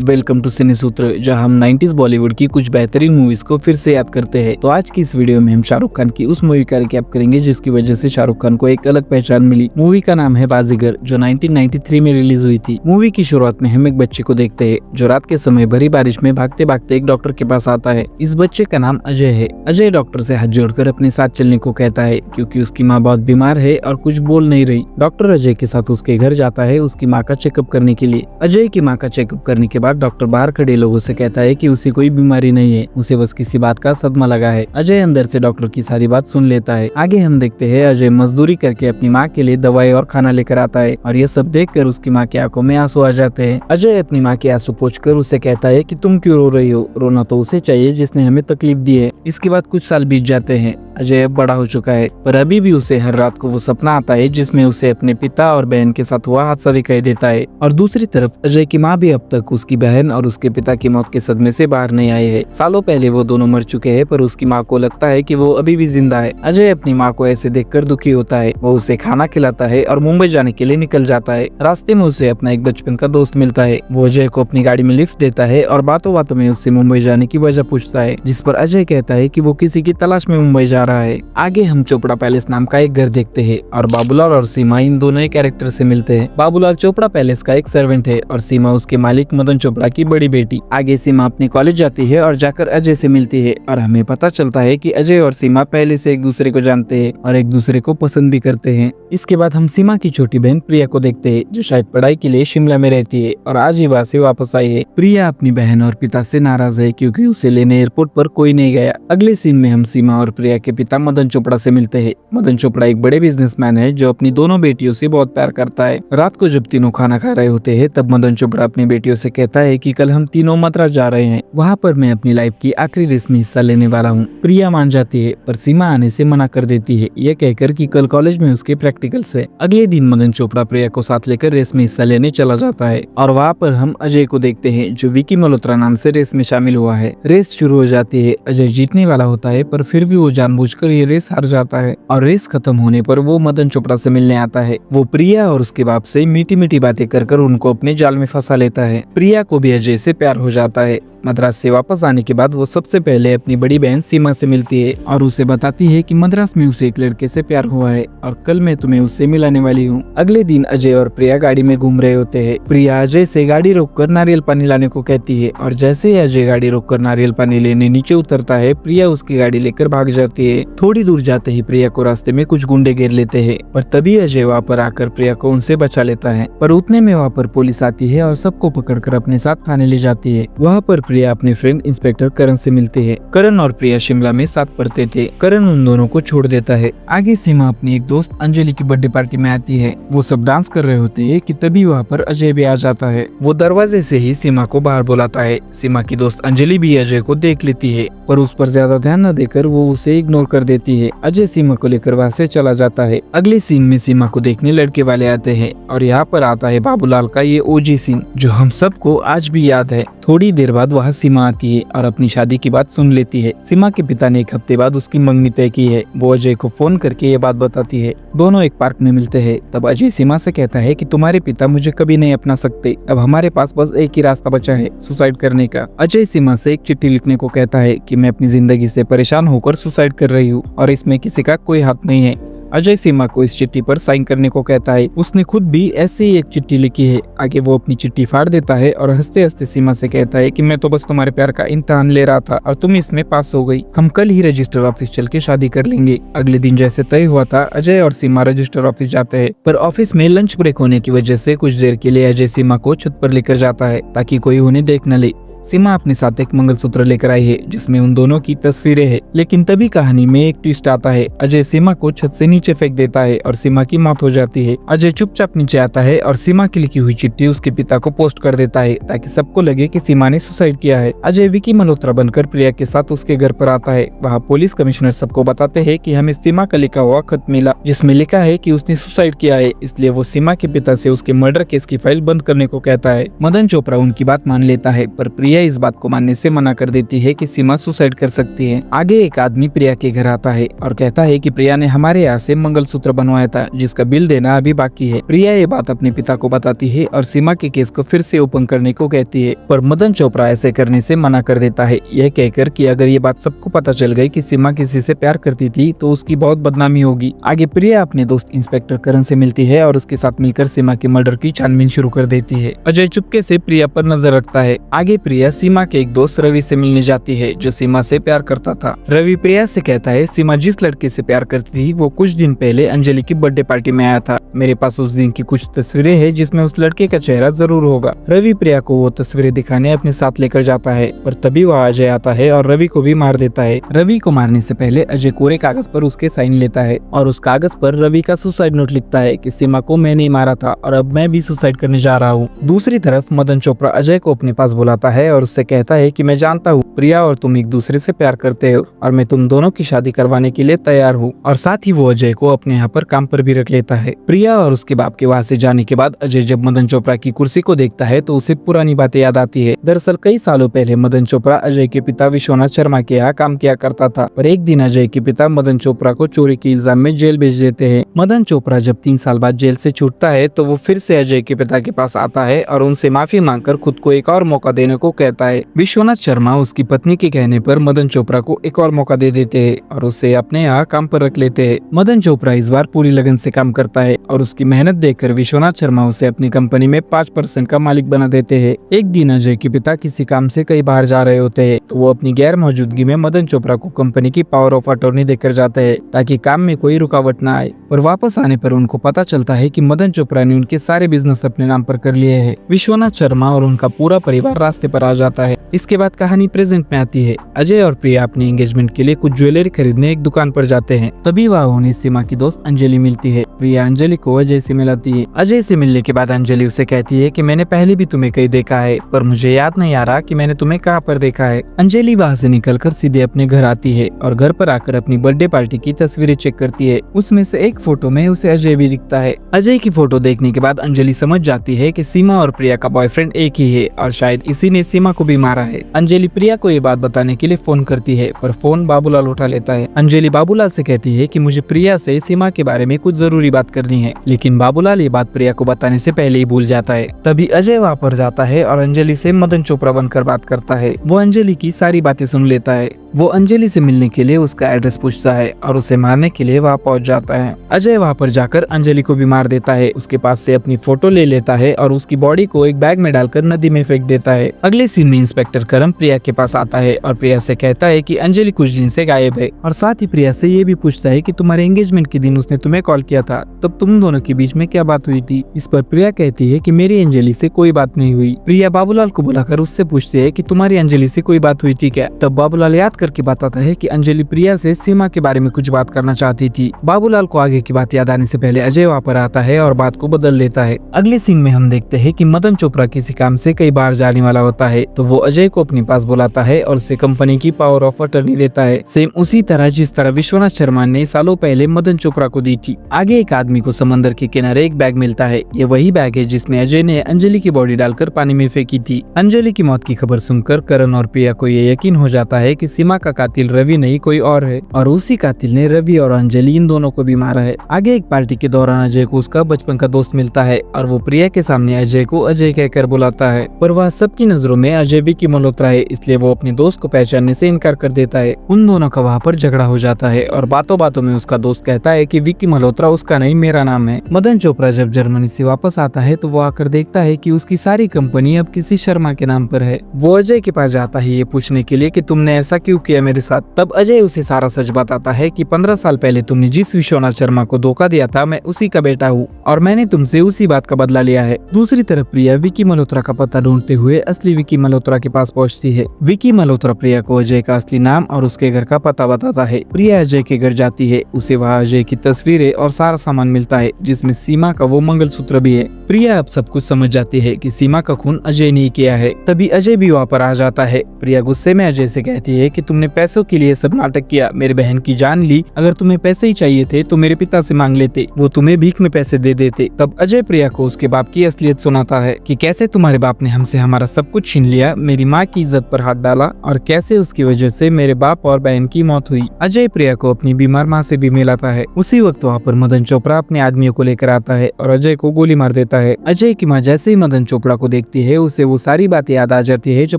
Welcome to सिने सूत्र, जहां हम 90s बॉलीवुड की कुछ बेहतरीन मूवीज को फिर से याद करते हैं। तो आज की इस वीडियो में हम शाहरुख खान की उस मूवी का रिकैप करेंगे जिसकी वजह से शाहरुख खान को एक अलग पहचान मिली। मूवी का नाम है बाजीगर, जो 1993 में रिलीज हुई थी। मूवी की शुरुआत में हम एक बच्चे को देखते हैं जो रात के समय भरी बारिश में भागते भागते एक डॉक्टर के पास आता है। इस बच्चे का नाम अजय है। अजय डॉक्टर से हाथ जोड़कर अपने साथ चलने को कहता है क्योंकि उसकी माँ बहुत बीमार है और कुछ बोल नहीं रही। डॉक्टर अजय के साथ उसके घर जाता है उसकी माँ का चेकअप करने के लिए। अजय की माँ का चेकअप करने के बाद डॉक्टर बाहर खड़े लोगों से कहता है कि उसे कोई बीमारी नहीं है, उसे बस किसी बात का सदमा लगा है। अजय अंदर से डॉक्टर की सारी बात सुन लेता है। आगे हम देखते हैं अजय मजदूरी करके अपनी माँ के लिए दवाई और खाना लेकर आता है और ये सब देखकर उसकी माँ की आंखों में आंसू आ जाते हैं। अजय अपनी माँ के आंसू पोंछकर उसे कहता है कि तुम क्यों रो रही हो, रोना तो उसे चाहिए जिसने हमें तकलीफ दी है। इसके बाद कुछ साल बीत जाते हैं। अजय अब बड़ा हो चुका है पर अभी भी उसे हर रात को वो सपना आता है जिसमें उसे अपने पिता और बहन के साथ हुआ हादसा दिखाई देता है। और दूसरी तरफ अजय की माँ भी अब तक उसकी बहन और उसके पिता की मौत के सदमे से बाहर नहीं आए हैं। सालों पहले वो दोनों मर चुके हैं पर उसकी माँ को लगता है कि वो अभी भी जिंदा है। अजय अपनी माँ को ऐसे देखकर दुखी होता है। वो उसे खाना खिलाता है और मुंबई जाने के लिए निकल जाता है। रास्ते में उसे अपना एक बचपन का दोस्त मिलता है। वो अजय को अपनी गाड़ी में लिफ्ट देता है और बातों बातों में उससे मुंबई जाने की वजह पूछता है, जिस पर अजय कहता है कि वो किसी की तलाश में मुंबई जा रहा है। आगे हम चोपड़ा पैलेस नाम का एक घर देखते हैं और बाबूलाल और सीमा इन दोनों ही कैरेक्टर से मिलते हैं। बाबूलाल चोपड़ा पैलेस का एक सर्वेंट है और सीमा उसके मालिक मदन चोपड़ा की बड़ी बेटी। आगे सीमा अपने कॉलेज जाती है और जाकर अजय से मिलती है और हमें पता चलता है कि अजय और सीमा पहले से एक दूसरे को जानते हैं और एक दूसरे को पसंद भी करते हैं। इसके बाद हम सीमा की छोटी बहन प्रिया को देखते हैं जो शायद पढ़ाई के लिए शिमला में रहती है और आज ही वहाँ से वापस आई है। प्रिया अपनी बहन और पिता से नाराज है क्योंकि उसे लेने एयरपोर्ट पर कोई नहीं गया। अगले सीन में हम सीमा और प्रिया के पिता मदन चोपड़ा से मिलते हैं। मदन चोपड़ा एक बड़े बिजनेसमैन है जो अपनी दोनों बेटियों से बहुत प्यार करता है। रात को जब तीनों खाना खा रहे होते हैं तब मदन चोपड़ा अपनी बेटियों से कहता है कि कल हम तीनों मद्रास जा रहे हैं, वहाँ पर मैं अपनी लाइफ की आखिरी रेस में हिस्सा लेने वाला हूँ। प्रिया मान जाती है पर सीमा आने से मना कर देती है, यह कहकर कि कल कॉलेज में उसके प्रैक्टिकल्स है। अगले दिन मदन चोपड़ा प्रिया को साथ लेकर रेस में हिस्सा लेने चला जाता है और वहाँ पर हम अजय को देखते हैं जो विकी मल्होत्रा नाम से रेस में शामिल हुआ है। रेस शुरू हो जाती है। अजय जीतने वाला होता है पर फिर भी वो जानबूझकर ये रेस हार जाता है और रेस खत्म होने पर वो मदन चोपड़ा से मिलने आता है। वो प्रिया और उसके बाप से मीठी मीठी बातें कर उनको अपने जाल में फंसा लेता है। प्रिया को भी अजय से प्यार हो जाता है। मद्रास से वापस आने के बाद वो सबसे पहले अपनी बड़ी बहन सीमा से मिलती है और उसे बताती है कि मद्रास में उसे एक लड़के से प्यार हुआ है और कल मैं तुम्हें उससे मिलाने वाली हूँ। अगले दिन अजय और प्रिया गाड़ी में घूम रहे होते हैं। प्रिया अजय से गाड़ी रोककर नारियल पानी लाने को कहती है और जैसे ही अजय गाड़ी रोककर नारियल पानी लेने नीचे उतरता है प्रिया उसकी गाड़ी लेकर भाग जाती है। थोड़ी दूर जाते ही प्रिया को रास्ते में कुछ गुंडे घेर लेते हैं और तभी अजय वहाँ पर आकर प्रिया को उनसे बचा लेता है। पर उतने में वहाँ पर पुलिस आती है और सबको पकड़कर अपने साथ थाने ले जाती है। वहाँ पर प्रिया अपने फ्रेंड इंस्पेक्टर करण से मिलते हैं। करण और प्रिया शिमला में साथ पढ़ते थे। करण उन दोनों को छोड़ देता है। आगे सीमा अपनी एक दोस्त अंजलि की बर्थडे पार्टी में आती है। वो सब डांस कर रहे होते हैं कि तभी वहाँ पर अजय भी आ जाता है। वो दरवाजे से ही सीमा को बाहर बुलाता है। सीमा की दोस्त अंजलि भी अजय को देख लेती है पर उस पर ज्यादा ध्यान न देकर वो उसे इग्नोर कर देती है। अजय सीमा को लेकर वहाँ से चला जाता है। अगले सीन में सीमा को देखने लड़के वाले आते हैं और यहाँ पर आता है बाबूलाल का ये ओजी सीन जो हम सबको आज भी याद है। थोड़ी देर बाद वहाँ सीमा आती है और अपनी शादी की बात सुन लेती है। सीमा के पिता ने एक हफ्ते बाद उसकी मंगनी तय की है। वो अजय को फोन करके ये बात बताती है। दोनों एक पार्क में मिलते हैं। तब अजय सीमा से कहता है कि तुम्हारे पिता मुझे कभी नहीं अपना सकते, अब हमारे पास बस एक ही रास्ता बचा है, सुसाइड करने का। अजय सीमा से एक चिट्ठी लिखने को कहता है कि मैं अपनी जिंदगी से परेशान होकर सुसाइड कर रही हूँ और इसमें किसी का कोई हाथ नहीं है। अजय सीमा को इस चिट्ठी पर साइन करने को कहता है। उसने खुद भी ऐसे ही एक चिट्ठी लिखी है। आगे वो अपनी चिट्ठी फाड़ देता है और हंसते हंसते सीमा से कहता है कि मैं तो बस तुम्हारे प्यार का इम्तिहान ले रहा था और तुम इसमें पास हो गई। हम कल ही रजिस्टर ऑफिस चल के शादी कर लेंगे। अगले दिन जैसे तय हुआ था अजय और सीमा रजिस्टर ऑफिस जाते हैं पर ऑफिस में लंच ब्रेक होने की वजह से कुछ देर के लिए अजय सीमा को छत पर लेकर जाता है ताकि कोई उन्हें देख न ले। सीमा अपने साथ एक मंगलसूत्र लेकर आई है जिसमें उन दोनों की तस्वीरें हैं। लेकिन तभी कहानी में एक ट्विस्ट आता है। अजय सीमा को छत से नीचे फेंक देता है और सीमा की मौत हो जाती है। अजय चुपचाप नीचे आता है और सीमा की लिखी हुई चिट्ठी उसके पिता को पोस्ट कर देता है ताकि सबको लगे कि सीमा ने सुसाइड किया है। अजय विकी मल्होत्रा बनकर प्रिया के साथ उसके घर पर आता है। वहाँ पुलिस कमिश्नर सबको बताते हैं कि हमें सीमा का लिखा हुआ खत मिला जिसमें लिखा है कि उसने सुसाइड किया है, इसलिए वो सीमा के पिता से उसके मर्डर केस की फाइल बंद करने को कहता है। मदन चोपड़ा उनकी बात मान लेता है पर प्रिया इस बात को मानने से मना कर देती है कि सीमा सुसाइड कर सकती है। आगे एक आदमी प्रिया के घर आता है और कहता है कि प्रिया ने हमारे यहाँ से मंगलसूत्र बनवाया था जिसका बिल देना अभी बाकी है। प्रिया ये बात अपने पिता को बताती है और सीमा के केस को फिर से ओपन करने को कहती है, पर मदन चोपड़ा ऐसे करने से मना कर देता है, यह कहकर कि अगर ये बात सबको पता चल गई कि सीमा किसी से प्यार करती थी तो उसकी बहुत बदनामी होगी। आगे प्रिया अपने दोस्त इंस्पेक्टर करण से मिलती है और उसके साथ मिलकर सीमा के मर्डर की छानबीन शुरू कर देती है। अजय चुपके से प्रिया पर नजर रखता है। आगे प्रिया सीमा के एक दोस्त रवि से मिलने जाती है जो सीमा से प्यार करता था। रवि प्रिया से कहता है, सीमा जिस लड़के से प्यार करती थी वो कुछ दिन पहले अंजलि की बर्थडे पार्टी में आया था। मेरे पास उस दिन की कुछ तस्वीरें हैं जिसमें उस लड़के का चेहरा जरूर होगा। रवि प्रिया को वो तस्वीरें दिखाने अपने साथ लेकर जाता है, पर तभी वह अजय आता है और रवि को भी मार देता है। रवि को मारने से पहले अजय कोरे कागज पर उसके साइन लेता है और उस कागज पर रवि का सुसाइड नोट लिखता है कि सीमा को मैंने ही मारा था और अब मैं भी सुसाइड करने जा रहा हूँ। दूसरी तरफ मदन चोपड़ा अजय को अपने पास बुलाता है और उससे कहता है कि मैं जानता हूँ प्रिया और तुम एक दूसरे से प्यार करते हो और मैं तुम दोनों की शादी करवाने के लिए तैयार हूँ। और साथ ही वो अजय को अपने यहाँ पर काम पर भी रख लेता है। प्रिया और उसके बाप के वहाँ से जाने के बाद अजय जब मदन चोपड़ा की कुर्सी को देखता है तो उसे पुरानी बातें याद आती है। दरअसल कई सालों पहले मदन चोपड़ा अजय के पिता विश्वनाथ शर्मा के यहाँ काम किया करता था, पर एक दिन अजय के पिता मदन चोपड़ा को चोरी के इल्जाम में जेल भेज देते हैं। मदन चोपड़ा जब 3 साल बाद जेल से छूटता है तो वो फिर से अजय के पिता के पास आता है और उनसे माफी मांगकर खुद को एक और मौका देने को कहता है। विश्वनाथ शर्मा उसकी पत्नी के कहने पर मदन चोपड़ा को एक और मौका दे देते हैं और उसे अपने यहाँ काम पर रख लेते हैं। मदन चोपड़ा इस बार पूरी लगन से काम करता है और उसकी मेहनत देखकर विश्वनाथ शर्मा उसे अपनी कंपनी में 5% का मालिक बना देते हैं। एक दिन अजय के पिता किसी काम से कहीं बाहर जा रहे होते हैं तो वो अपनी गैर मौजूदगी में मदन चोपड़ा को कंपनी की पावर ऑफ अटॉर्नी देकर जाते हैं ताकि काम में कोई रुकावट न आए। और वापस आने पर उनको पता चलता है कि मदन चोपड़ा ने उनके सारे बिजनेस अपने नाम पर कर लिए हैं। विश्वनाथ शर्मा और उनका पूरा परिवार रास्ते पर आ जाता है। इसके बाद कहानी प्रेजेंट में आती है। अजय और प्रिया अपने एंगेजमेंट के लिए कुछ ज्वेलरी खरीदने एक दुकान पर जाते हैं। तभी वह उन्हें सीमा की दोस्त अंजलि मिलती है। प्रिया अंजलि को अजय से मिलाती है। अजय से मिलने के बाद अंजलि उसे कहती है कि मैंने पहले भी तुम्हें कहीं देखा है पर मुझे याद नहीं आ रहा कि मैंने तुम्हें कहाँ पर देखा है। अंजलि वहाँ से निकलकर सीधे अपने घर आती है और घर पर आकर अपनी बर्थडे पार्टी की तस्वीरें चेक करती है। उसमें से एक फोटो में उसे अजय भी दिखता है। अजय की फोटो देखने के बाद अंजलि समझ जाती है कि सीमा और प्रिया का बॉयफ्रेंड एक ही है और शायद इसी ने सीमा को भी मारा है। अंजलि प्रिया को ये बात बताने के लिए फोन करती है पर फोन बाबूलाल उठा लेता है। अंजलि बाबूलाल से कहती है कि मुझे प्रिया से सीमा के बारे में कुछ जरूरी बात करनी है, लेकिन बाबूलाल ये बात प्रिया को बताने से पहले ही भूल जाता है। तभी अजय वहाँ पर जाता है और अंजलि से मदन चोपड़ा बनकर बात करता है। वो अंजलि की सारी बातें सुन लेता है। वो अंजलि से मिलने के लिए उसका एड्रेस पूछता है और उसे मारने के लिए वहाँ पहुँच जाता है। अजय वहाँ पर जाकर अंजलि को भी मार देता है, उसके पास से अपनी फोटो ले लेता है और उसकी बॉडी को एक बैग में डालकर नदी में फेंक देता है। अगले सीन में इंस्पेक्टर करम प्रिया के पास आता है और प्रिया से कहता है कि अंजलि कुछ दिन से गायब है और साथ ही प्रिया से ये भी पूछता है कि तुम्हारे एंगेजमेंट के दिन उसने तुम्हें कॉल किया था, तब तुम दोनों के बीच में क्या बात हुई थी। इस पर प्रिया कहती है कि मेरी अंजलि से कोई बात नहीं हुई। प्रिया बाबूलाल को बुलाकर उससे पूछती है कि तुम्हारी अंजलि से कोई बात हुई थी क्या। तब बाबूलाल याद करके बताता है कि अंजलि प्रिया से सीमा के बारे में कुछ बात करना चाहती थी। बाबूलाल को आगे की बात याद आने से पहले अजय वहाँ पर आता है और बात को बदल देता है। अगले सीन में हम देखते हैं कि मदन चोपड़ा किसी काम से कई बार जाने वाला होता है तो वो अजय को अपने पास बुलाता है और उसे कंपनी की पावर ऑफ अटॉर्नी देता है, सेम उसी तरह जिस तरह विश्वनाथ शर्मा ने सालों पहले मदन चोपड़ा को दी थी। आगे एक आदमी को समंदर के किनारे एक बैग मिलता है। ये वही बैग है जिसमें अजय ने अंजलि की बॉडी डालकर पानी में फेंकी थी। अंजलि की मौत की खबर सुनकर करण और प्रिया को ये यकीन हो जाता है कि सीमा का कातिल रवि नहीं कोई और है और उसी कातिल ने रवि और अंजलि इन दोनों को भी मारा है। आगे एक पार्टी के दौरान अजय को उसका बचपन का दोस्त मिलता है और वो प्रिया के सामने अजय को अजय कहकर बुलाता है, पर वह सबकी नजरों में अजय विकी मल्होत्रा है, इसलिए वो अपने दोस्त को पहचानने से इनकार कर देता है। उन दोनों का वहाँ पर झगड़ा हो जाता है और बातों बातों में उसका दोस्त कहता है कि विकी मल्होत्रा उसका नहीं मेरा नाम है। मदन चोपड़ा जब जर्मनी से वापस आता है तो वो आकर देखता है कि उसकी सारी कंपनी अब किसी शर्मा के नाम पर है। वो अजय के पास जाता है ये पूछने के लिए कि तुमने ऐसा क्यों किया मेरे साथ। तब अजय उसे सारा सच बताता है कि 15 साल पहले तुमने जिस विश्वनाथ शर्मा को धोखा दिया था मैं उसी का बेटा हूँ और मैंने तुमसे उसी बात का बदला लिया है। दूसरी तरफ प्रिया विकी मल्होत्रा का पता ढूंढते हुए असली विकी मल्होत्रा के पास पहुँचती है। विकी मल्होत्रा प्रिया को अजय का असली नाम और उसके घर का पता बताता है। प्रिया अजय के घर जाती है, उसे वहाँ अजय की तस्वीरें और सारा सामान मिलता है जिसमें सीमा का वो मंगलसूत्र भी है। प्रिया अब सब कुछ समझ जाती है कि सीमा का खून अजय ने किया है। तभी अजय भी वहाँ पर आ जाता है। प्रिया गुस्से में अजय से कहती है कि तुमने पैसों के लिए सब नाटक किया, मेरे बहन की जान ली। अगर तुम्हें पैसे ही चाहिए थे तो मेरे पिता से मांग लेते, वो तुम्हें भीख में पैसे दे देते। तब अजय प्रिया को उसके बाप की असलियत सुनाता है कि कैसे तुम्हारे बाप ने हमसे हमारा सब कुछ छीन लिया, मेरी माँ की इज्जत पर हाथ डाला और कैसे उसकी वजह से मेरे बाप और बहन की मौत हुई। अजय प्रिया को अपनी बीमार माँ से भी मिलाता है। उसी वक्त वहाँ पर मदन चोपड़ा अपने आदमियों को लेकर आता है और अजय को गोली मार देता है। अजय की माँ जैसे ही मदन चोपड़ा को देखती है उसे वो सारी बातें याद आ जाती है जो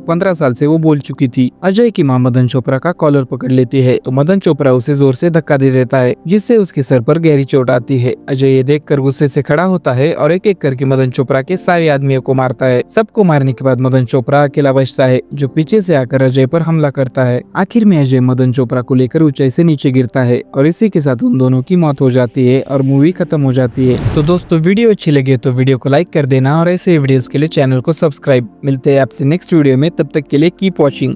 15 साल से वो बोल चुकी थी। अजय की माँ मदन चोपड़ा का कॉलर पकड़ लेती है तो मदन चोपड़ा उसे जोर से धक्का दे देता है जिससे उसके सर पर गहरी चोट आती है। अजय ये देखकर गुस्से से खड़ा होता है और एक एक करके मदन चोपड़ा के सारे आदमियों को मारता है। सबको मारने के बाद मदन चोपड़ा अकेला बचता है जो पीछे से आकर अजय पर हमला करता है। आखिर में अजय मदन चोपड़ा को लेकर ऊंचाई से नीचे गिरता है और इसी के साथ उन दोनों की मौत हो जाती है और मूवी खत्म हो जाती है। तो दोस्तों वीडियो अच्छी लगे तो वीडियो को लाइक कर देना और ऐसे वीडियोस के लिए चैनल को सब्सक्राइब। मिलते हैं आपसे नेक्स्ट वीडियो में, तब तक के लिए कीप वॉचिंग।